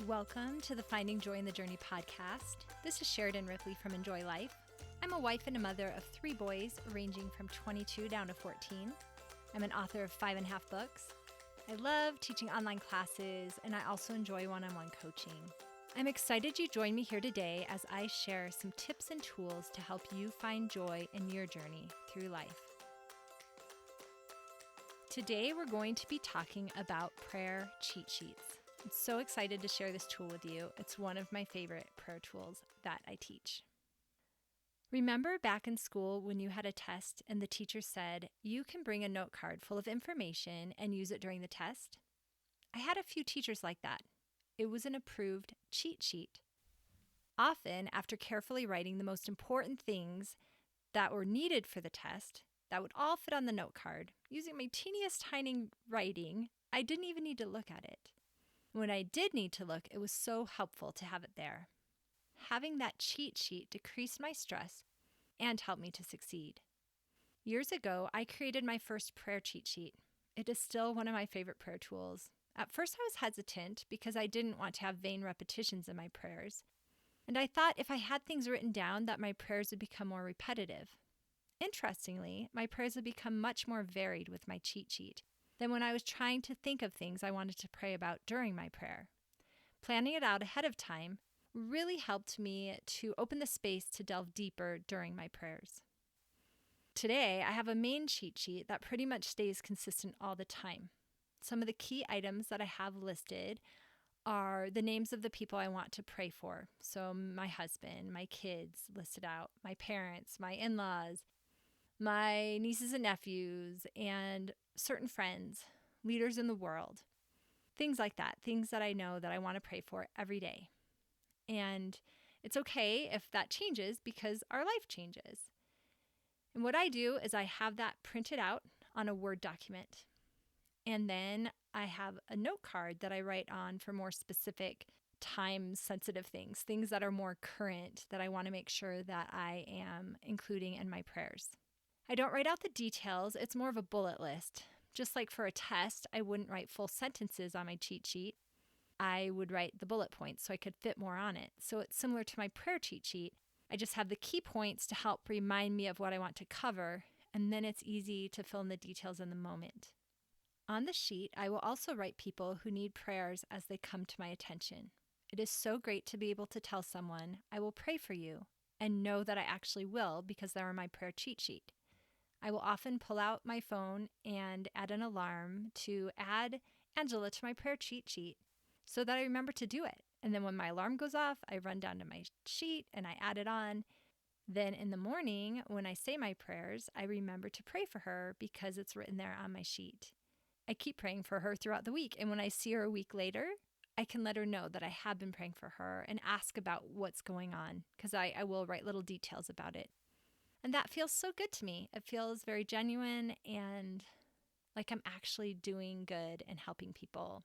Welcome to the Finding Joy in the Journey podcast. This is Sheridan Ripley from Enjoy Life. I'm a wife and a mother of 3 boys ranging from 22 down to 14. I'm an author of 5.5 books. I love teaching online classes, and I also enjoy one-on-one coaching. I'm excited you joined me here today as I share some tips and tools to help you find joy in your journey through life. Today, we're going to be talking about prayer cheat sheets. I'm so excited to share this tool with you. It's one of my favorite prayer tools that I teach. Remember back in school when you had a test and the teacher said, you can bring a note card full of information and use it during the test? I had a few teachers like that. It was an approved cheat sheet. Often, after carefully writing the most important things that were needed for the test, that would all fit on the note card, using my teeniest tiny writing, I didn't even need to look at it. When I did need to look, it was so helpful to have it there. Having that cheat sheet decreased my stress and helped me to succeed. Years ago, I created my first prayer cheat sheet. It is still one of my favorite prayer tools. At first, I was hesitant because I didn't want to have vain repetitions in my prayers. And I thought if I had things written down that my prayers would become more repetitive. Interestingly, my prayers would become much more varied with my cheat sheet than when I was trying to think of things I wanted to pray about during my prayer. Planning it out ahead of time really helped me to open the space to delve deeper during my prayers. Today, I have a main cheat sheet that pretty much stays consistent all the time. Some of the key items that I have listed are the names of the people I want to pray for. So my husband, my kids listed out, my parents, my in-laws, my nieces and nephews, and certain friends, leaders in the world, things like that, things that I know that I want to pray for every day. And it's okay if that changes because our life changes. And what I do is I have that printed out on a Word document. And then I have a note card that I write on for more specific time-sensitive things, things that are more current that I want to make sure that I am including in my prayers. I don't write out the details. It's more of a bullet list. Just like for a test, I wouldn't write full sentences on my cheat sheet. I would write the bullet points so I could fit more on it. So it's similar to my prayer cheat sheet. I just have the key points to help remind me of what I want to cover, and then it's easy to fill in the details in the moment. On the sheet, I will also write people who need prayers as they come to my attention. It is so great to be able to tell someone, I will pray for you, and know that I actually will because they're on my prayer cheat sheet. I will often pull out my phone and add an alarm to add Angela to my prayer cheat sheet so that I remember to do it. And then when my alarm goes off, I run down to my sheet and I add it on. Then in the morning, when I say my prayers, I remember to pray for her because it's written there on my sheet. I keep praying for her throughout the week. And when I see her a week later, I can let her know that I have been praying for her and ask about what's going on because I will write little details about it. And that feels so good to me. It feels very genuine and like I'm actually doing good and helping people.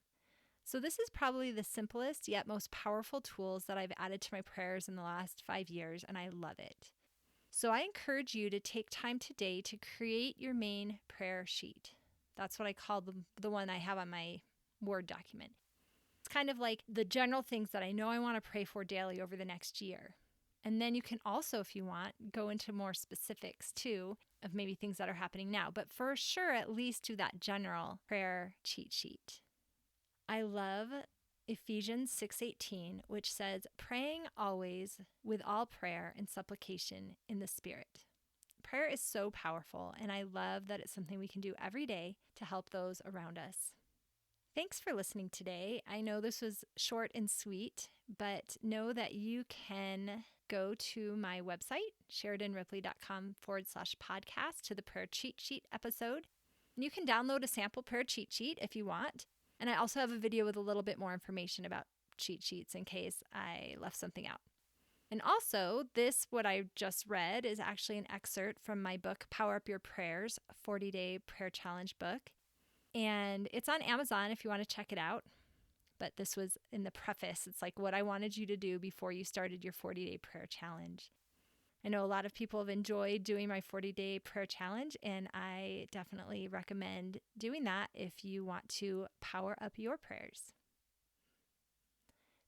So this is probably the simplest yet most powerful tools that I've added to my prayers in the last 5 years, and I love it. So I encourage you to take time today to create your main prayer sheet. That's what I call the one I have on my Word document. It's kind of like the general things that I know I want to pray for daily over the next year. And then you can also, if you want, go into more specifics too of maybe things that are happening now. But for sure, at least do that general prayer cheat sheet. I love Ephesians 6:18, which says, praying always with all prayer and supplication in the Spirit. Prayer is so powerful, and I love that it's something we can do every day to help those around us. Thanks for listening today. I know this was short and sweet, but know that you can go to my website, sheridanripley.com/podcast to the prayer cheat sheet episode. And you can download a sample prayer cheat sheet if you want. And I also have a video with a little bit more information about cheat sheets in case I left something out. And also, what I just read is actually an excerpt from my book, Power Up Your Prayers, 40-Day Prayer Challenge book. And it's on Amazon if you want to check it out. But this was in the preface. It's like what I wanted you to do before you started your 40-day prayer challenge. I know a lot of people have enjoyed doing my 40-day prayer challenge, and I definitely recommend doing that if you want to power up your prayers.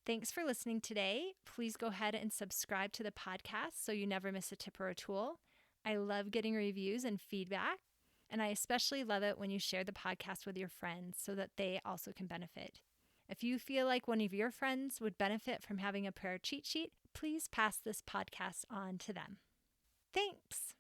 Thanks for listening today. Please go ahead and subscribe to the podcast so you never miss a tip or a tool. I love getting reviews and feedback, and I especially love it when you share the podcast with your friends so that they also can benefit. If you feel like one of your friends would benefit from having a prayer cheat sheet, please pass this podcast on to them. Thanks.